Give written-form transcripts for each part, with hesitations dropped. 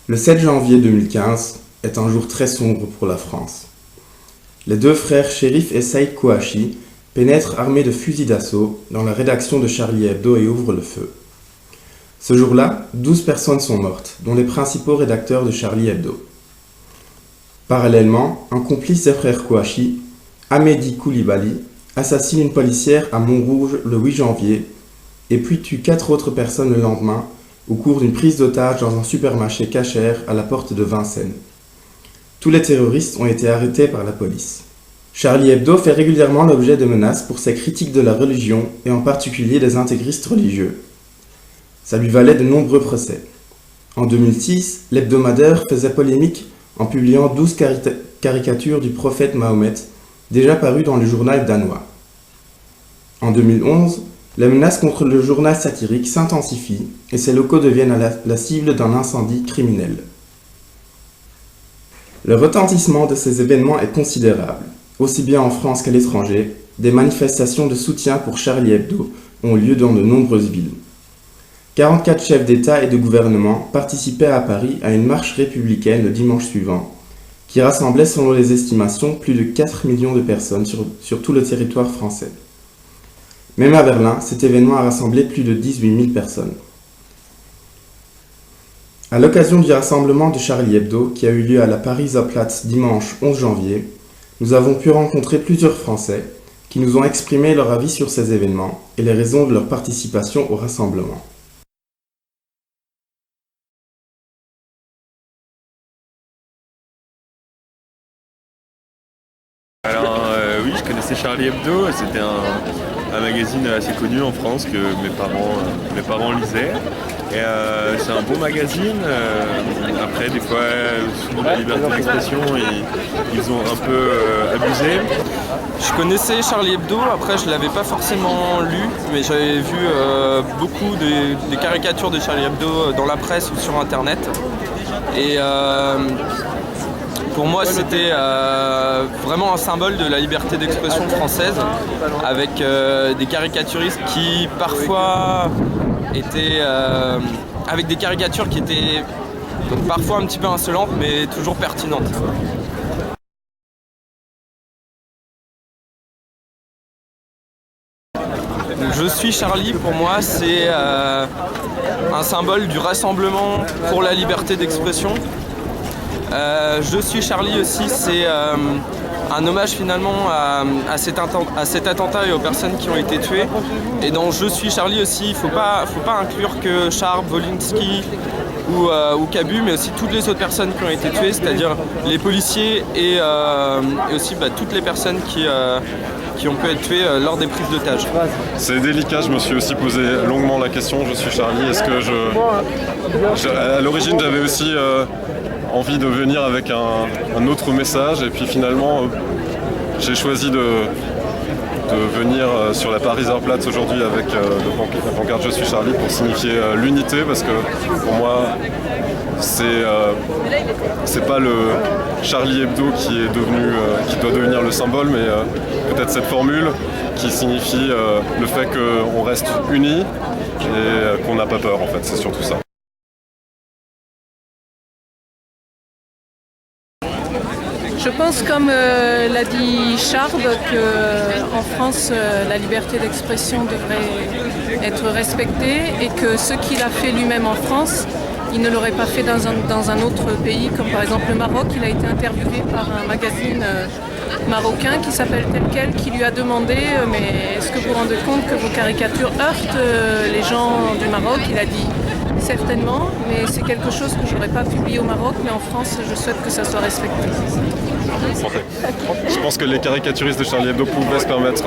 Le 7 janvier 2015 est un jour très sombre pour la France. Les deux frères Cherif et Saïd Kouachi pénètrent armés de fusils d'assaut dans la rédaction de Charlie Hebdo et ouvrent le feu. Ce jour-là, 12 personnes sont mortes, dont les principaux rédacteurs de Charlie Hebdo. Parallèlement, un complice des frères Kouachi, Amédi Koulibaly, assassine une policière à Montrouge le 8 janvier et puis tue 4 autres personnes le lendemain au cours d'une prise d'otage dans un supermarché cachère à la porte de Vincennes. Tous les terroristes ont été arrêtés par la police. Charlie Hebdo fait régulièrement l'objet de menaces pour ses critiques de la religion et en particulier des intégristes religieux. Ça lui valait de nombreux procès. En 2006, l'hebdomadaire faisait polémique en publiant 12 caricatures du prophète Mahomet, déjà parues dans le journal danois. En 2011, les menaces contre le journal satirique s'intensifient et ses locaux deviennent la cible d'un incendie criminel. Le retentissement de ces événements est considérable. Aussi bien en France qu'à l'étranger, des manifestations de soutien pour Charlie Hebdo ont lieu dans de nombreuses villes. 44 chefs d'État et de gouvernement participaient à Paris à une marche républicaine le dimanche suivant, qui rassemblait selon les estimations plus de 4 millions de personnes sur tout le territoire français. Même à Berlin, cet événement a rassemblé plus de 18 000 personnes. À l'occasion du rassemblement de Charlie Hebdo, qui a eu lieu à la Pariser Platz dimanche 11 janvier, nous avons pu rencontrer plusieurs Français qui nous ont exprimé leur avis sur ces événements et les raisons de leur participation au rassemblement. Oui, je connaissais Charlie Hebdo, c'était un magazine assez connu en France que mes parents lisaient. Et c'est un bon magazine. Après, des fois, sous la liberté d'expression, ils ont un peu abusé. Je connaissais Charlie Hebdo, après je ne l'avais pas forcément lu, mais j'avais vu beaucoup des caricatures de Charlie Hebdo dans la presse ou sur internet. Et pour moi, c'était vraiment un symbole de la liberté d'expression française, avec des caricaturistes qui parfois étaient avec des caricatures qui étaient parfois un petit peu insolentes, mais toujours pertinentes. Je suis Charlie, pour moi, c'est un symbole du rassemblement pour la liberté d'expression. Je suis Charlie aussi, c'est un hommage finalement à cet attentat et aux personnes qui ont été tuées. Et dans Je suis Charlie aussi, il faut pas inclure que Sharp, Wolinski ou Cabu, mais aussi toutes les autres personnes qui ont été tuées, c'est-à-dire les policiers et aussi toutes les personnes qui ont pu être tuées lors des prises d'otages. C'est délicat, je me suis aussi posé longuement la question, je suis Charlie, est-ce que à l'origine j'avais aussi envie de venir avec un autre message et puis finalement j'ai choisi de venir sur la Pariser Platz aujourd'hui avec la pancarte Je suis Charlie pour signifier l'unité parce que pour moi c'est pas le Charlie Hebdo qui doit devenir le symbole, mais peut-être cette formule qui signifie le fait qu'on reste unis et qu'on n'a pas peur en fait, c'est surtout ça. Je pense, comme l'a dit Charb, qu'en France, la liberté d'expression devrait être respectée et que ce qu'il a fait lui-même en France, il ne l'aurait pas fait dans un autre pays, comme par exemple le Maroc. Il a été interviewé par un magazine marocain qui s'appelle Tel Quel, qui lui a demandé « Mais est-ce que vous vous rendez compte que vos caricatures heurtent les gens du Maroc ?» Il a dit « Certainement, mais c'est quelque chose que je n'aurais pas publié au Maroc, mais en France, je souhaite que ça soit respecté. » Je pense que les caricaturistes de Charlie Hebdo pouvaient se permettre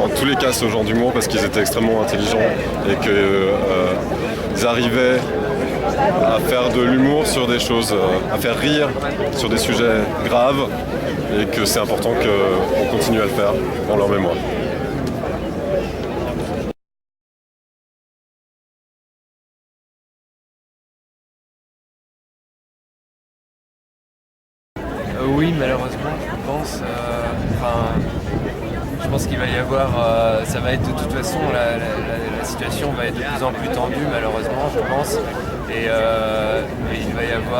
en tous les cas ce genre d'humour parce qu'ils étaient extrêmement intelligents et qu'ils arrivaient à faire de l'humour sur des choses, à faire rire sur des sujets graves et que c'est important qu'on continue à le faire dans leur mémoire. Oui, malheureusement, je pense qu'il va y avoir, ça va être de toute façon, la situation va être de plus en plus tendue, malheureusement, je pense. Et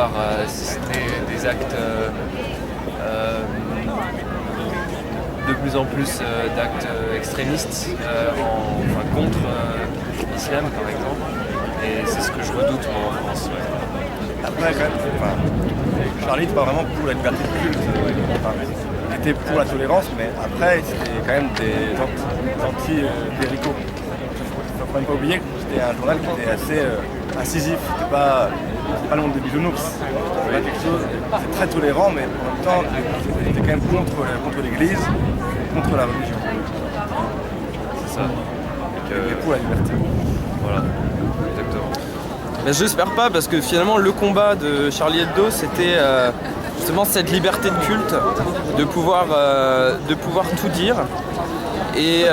voir si ce n'est des actes de plus en plus d'actes extrémistes contre l'islam par exemple. Et c'est ce que je redoute moi en France. Ouais. Après, quand même, Charlie n'est pas vraiment pour la liberté de culte. Il était pour la tolérance, mais après, c'était quand même des anti-cléricaux. Il ne faut pas oublier que c'était un journal qui était assez incisif. C'était pas le monde des bisounours. C'était quelque chose, c'est très tolérant, mais en même temps, c'était quand même contre l'Église, contre la religion. C'est ça. Et pour la liberté. Voilà, exactement. Mais j'espère pas, parce que finalement le combat de Charlie Hebdo c'était justement cette liberté de culte, de pouvoir tout dire. Et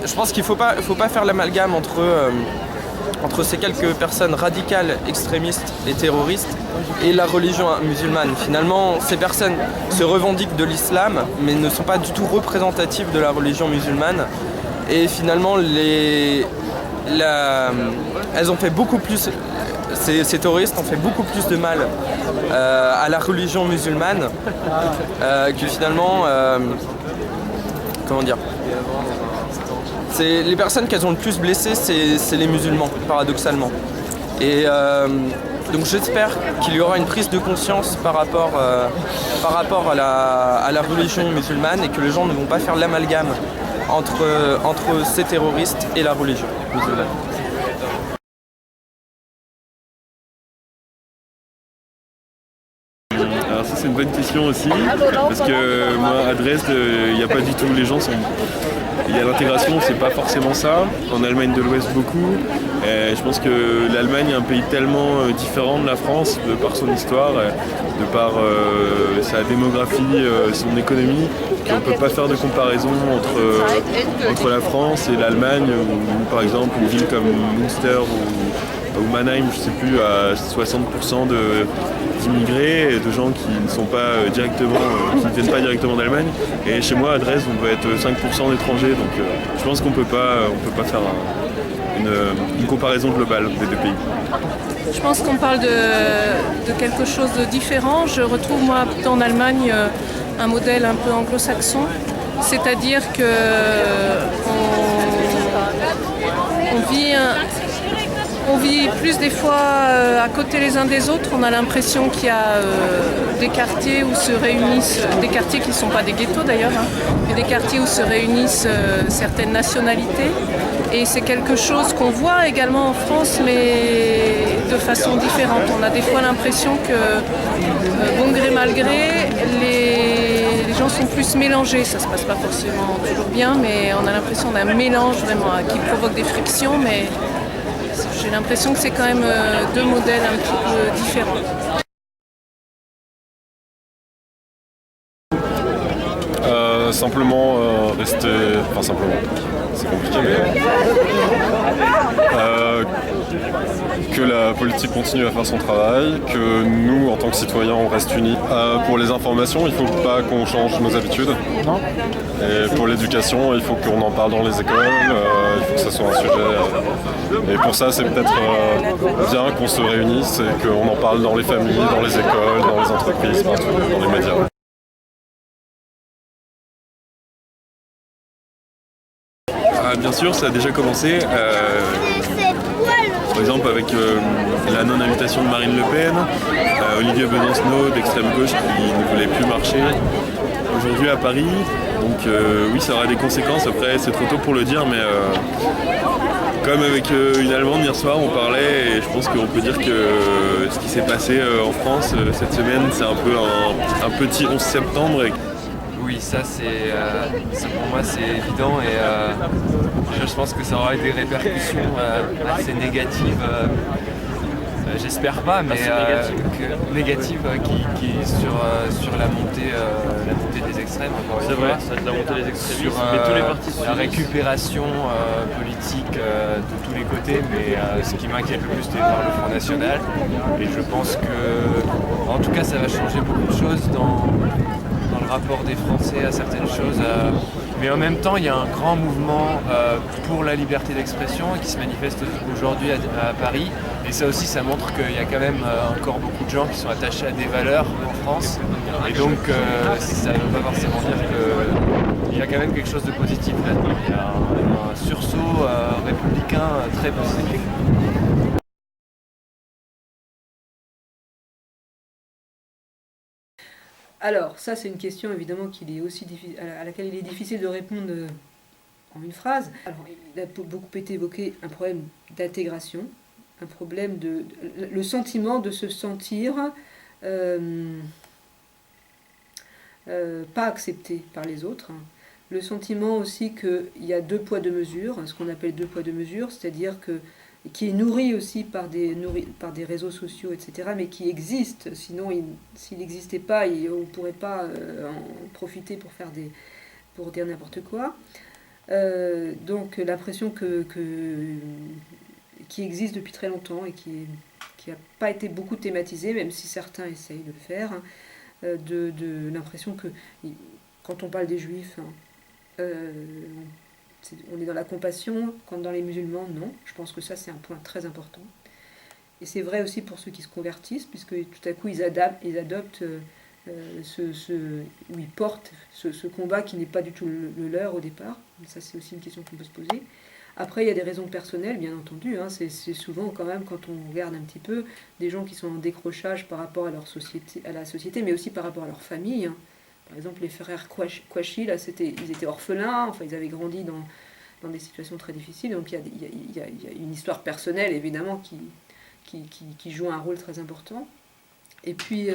je pense qu'il faut pas faire l'amalgame entre ces quelques personnes radicales, extrémistes et terroristes et la religion musulmane. Finalement, ces personnes se revendiquent de l'islam, mais ne sont pas du tout représentatives de la religion musulmane. Et finalement, elles ont fait beaucoup plus, ces terroristes ont fait beaucoup plus de mal à la religion musulmane que finalement, comment dire, les personnes qu'elles ont le plus blessées, c'est les musulmans, paradoxalement. Et donc j'espère qu'il y aura une prise de conscience par rapport à la religion musulmane et que les gens ne vont pas faire l'amalgame entre ces terroristes et la religion musulmane. Alors ça c'est une bonne question aussi, parce que moi à Dresde, il n'y a pas du tout, les gens sont... Il y a l'intégration, c'est pas forcément ça. En Allemagne de l'Ouest beaucoup. Et je pense que l'Allemagne est un pays tellement différent de la France, de par son histoire, de par sa démographie, son économie, qu'on ne peut pas faire de comparaison entre la France et l'Allemagne, ou par exemple une ville comme Münster ou Mannheim, je sais plus, à 60% d'immigrés et de gens qui ne sont pas directement, qui ne viennent pas directement d'Allemagne. Et chez moi à Dresde, on doit être 5% d'étrangers, donc je pense qu'on peut pas faire une comparaison globale des deux pays. Je pense qu'on parle de quelque chose de différent. Je retrouve moi en Allemagne un modèle un peu anglo-saxon, c'est-à-dire que on vit plus des fois à côté les uns des autres. On a l'impression qu'il y a des quartiers où se réunissent, des quartiers qui ne sont pas des ghettos d'ailleurs, mais des quartiers où se réunissent certaines nationalités. Et c'est quelque chose qu'on voit également en France, mais de façon différente. On a des fois l'impression que, bon gré mal gré, les gens sont plus mélangés. Ça ne se passe pas forcément toujours bien, mais on a l'impression d'un mélange vraiment qui provoque des frictions. Mais j'ai l'impression que c'est quand même deux modèles un petit peu différents. Simplement rester... Enfin simplement, c'est compliqué, mais... que la politique continue à faire son travail, que nous, en tant que citoyens, on reste unis. Pour les informations, il ne faut pas qu'on change nos habitudes. Non. Et pour l'éducation, il faut qu'on en parle dans les écoles, il faut que ça soit un sujet. Et pour ça, c'est peut-être bien qu'on se réunisse et qu'on en parle dans les familles, dans les écoles, dans les entreprises, partout, dans les médias. Bien sûr, ça a déjà commencé. Par exemple avec la non-invitation de Marine Le Pen, Olivier Besancenot d'extrême gauche qui ne voulait plus marcher aujourd'hui à Paris. Donc oui, ça aura des conséquences. Après, c'est trop tôt pour le dire, mais comme avec une Allemande hier soir, on parlait et je pense qu'on peut dire que ce qui s'est passé en France cette semaine, c'est un peu un petit 11 septembre. Oui, ça pour moi c'est évident et je pense que ça aura des répercussions assez négatives. J'espère pas, mais négatives qui sur la montée des extrêmes. C'est vrai, ça va être la montée des extrémistes, mais tous les partis la récupération politique de tous les côtés, mais ce qui m'inquiète le plus c'est par le Front National. Et je pense que, en tout cas, ça va changer beaucoup de choses dans le rapport des Français à certaines choses, Mais en même temps, il y a un grand mouvement pour la liberté d'expression qui se manifeste aujourd'hui à Paris. Et ça aussi, ça montre qu'il y a quand même encore beaucoup de gens qui sont attachés à des valeurs en France. Et donc, ça ne veut pas forcément dire qu'il y a quand même quelque chose de positif là-dedans. Il y a un sursaut républicain très positif. Alors, ça, c'est une question évidemment à laquelle il est difficile de répondre en une phrase. Alors, il a beaucoup été évoqué un problème d'intégration, un problème le sentiment de se sentir pas accepté par les autres. Le sentiment aussi qu'il y a 2 poids 2 mesures, ce qu'on appelle 2 poids 2 mesures, c'est-à-dire qui est nourri aussi par des réseaux sociaux, etc., mais qui existe. Sinon, s'il n'existait pas, on ne pourrait pas en profiter pour dire n'importe quoi. Donc l'impression qui existe depuis très longtemps et qui n'a pas été beaucoup thématisée, même si certains essayent de le faire, de l'impression que quand on parle des juifs, on est dans la compassion, quand dans les musulmans, non. Je pense que ça, c'est un point très important. Et c'est vrai aussi pour ceux qui se convertissent, puisque tout à coup, ils adoptent ou ils portent ce combat qui n'est pas du tout le leur au départ. Ça, c'est aussi une question qu'on peut se poser. Après, il y a des raisons personnelles, bien entendu. C'est souvent, quand même, quand on regarde un petit peu, des gens qui sont en décrochage par rapport à la société, mais aussi par rapport à leur famille. Par exemple, les frères Kouachi, là, ils étaient orphelins, enfin, ils avaient grandi dans des situations très difficiles. Donc, il y a une histoire personnelle, évidemment, qui joue un rôle très important. Et puis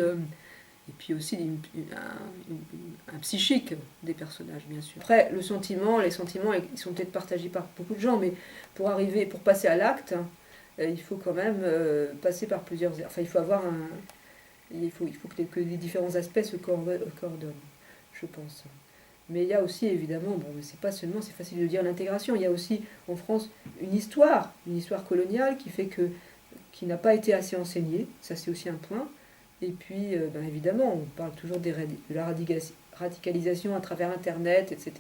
aussi un psychique des personnages, bien sûr. Après, les sentiments, ils sont peut-être partagés par beaucoup de gens, mais pour passer à l'acte, il faut quand même passer par plusieurs... Enfin, il faut avoir il faut que les différents aspects se coordonnent, je pense. Mais il y a aussi, évidemment, c'est pas seulement, c'est facile de dire l'intégration, il y a aussi en France une histoire coloniale qui n'a pas été assez enseignée, ça c'est aussi un point. Et puis, évidemment, on parle toujours de la radicalisation à travers Internet, etc.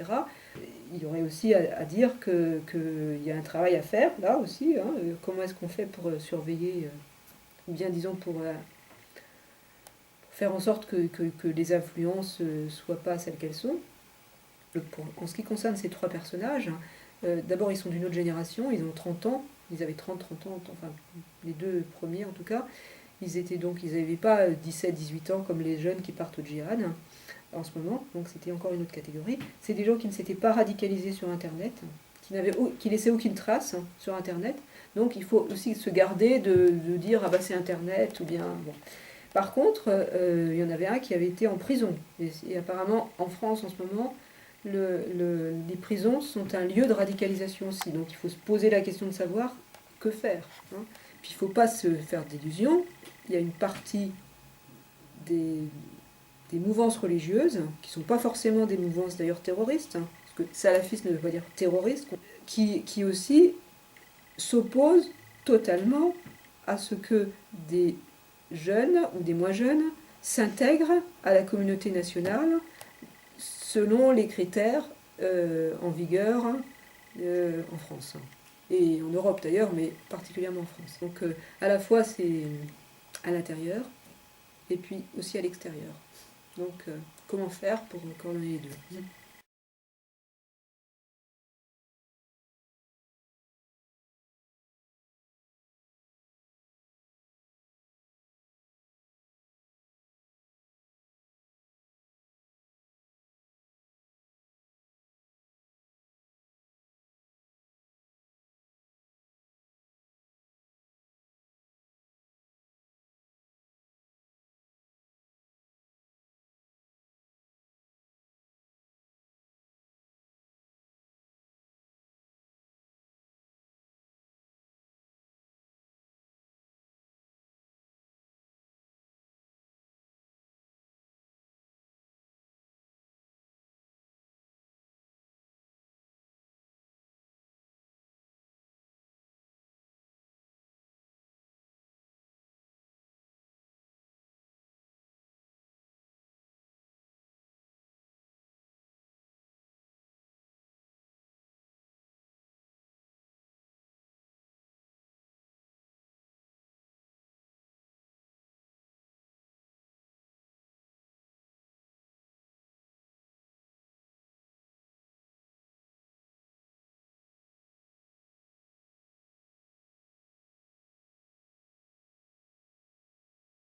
Il y aurait aussi à dire qu'il y a un travail à faire, là aussi. Comment est-ce qu'on fait pour surveiller, ou bien disons pour faire en sorte que les influences ne soient pas celles qu'elles sont. En ce qui concerne ces 3 personnages, d'abord ils sont d'une autre génération, ils ont 30 ans, ils avaient 30 ans, enfin les 2 premiers en tout cas. Ils n'avaient pas 17-18 ans comme les jeunes qui partent au djihad en ce moment, donc c'était encore une autre catégorie. C'est des gens qui ne s'étaient pas radicalisés sur Internet, qui laissaient aucune trace sur Internet, donc il faut aussi se garder de dire « ah bah c'est Internet » ou bien... Bon. Par contre, il y en avait un qui avait été en prison, et apparemment en France en ce moment, les prisons sont un lieu de radicalisation aussi, donc il faut se poser la question de savoir que faire. Puis il ne faut pas se faire d'illusions. Il y a une partie des mouvances religieuses, qui ne sont pas forcément des mouvances d'ailleurs terroristes, parce que salafiste ne veut pas dire terroriste, qui aussi s'opposent totalement à ce que des jeunes ou des moins jeunes s'intègrent à la communauté nationale selon les critères en vigueur en France. Et en Europe d'ailleurs, mais particulièrement en France. Donc à la fois c'est à l'intérieur et puis aussi à l'extérieur. Donc comment faire pour coordonner les deux ?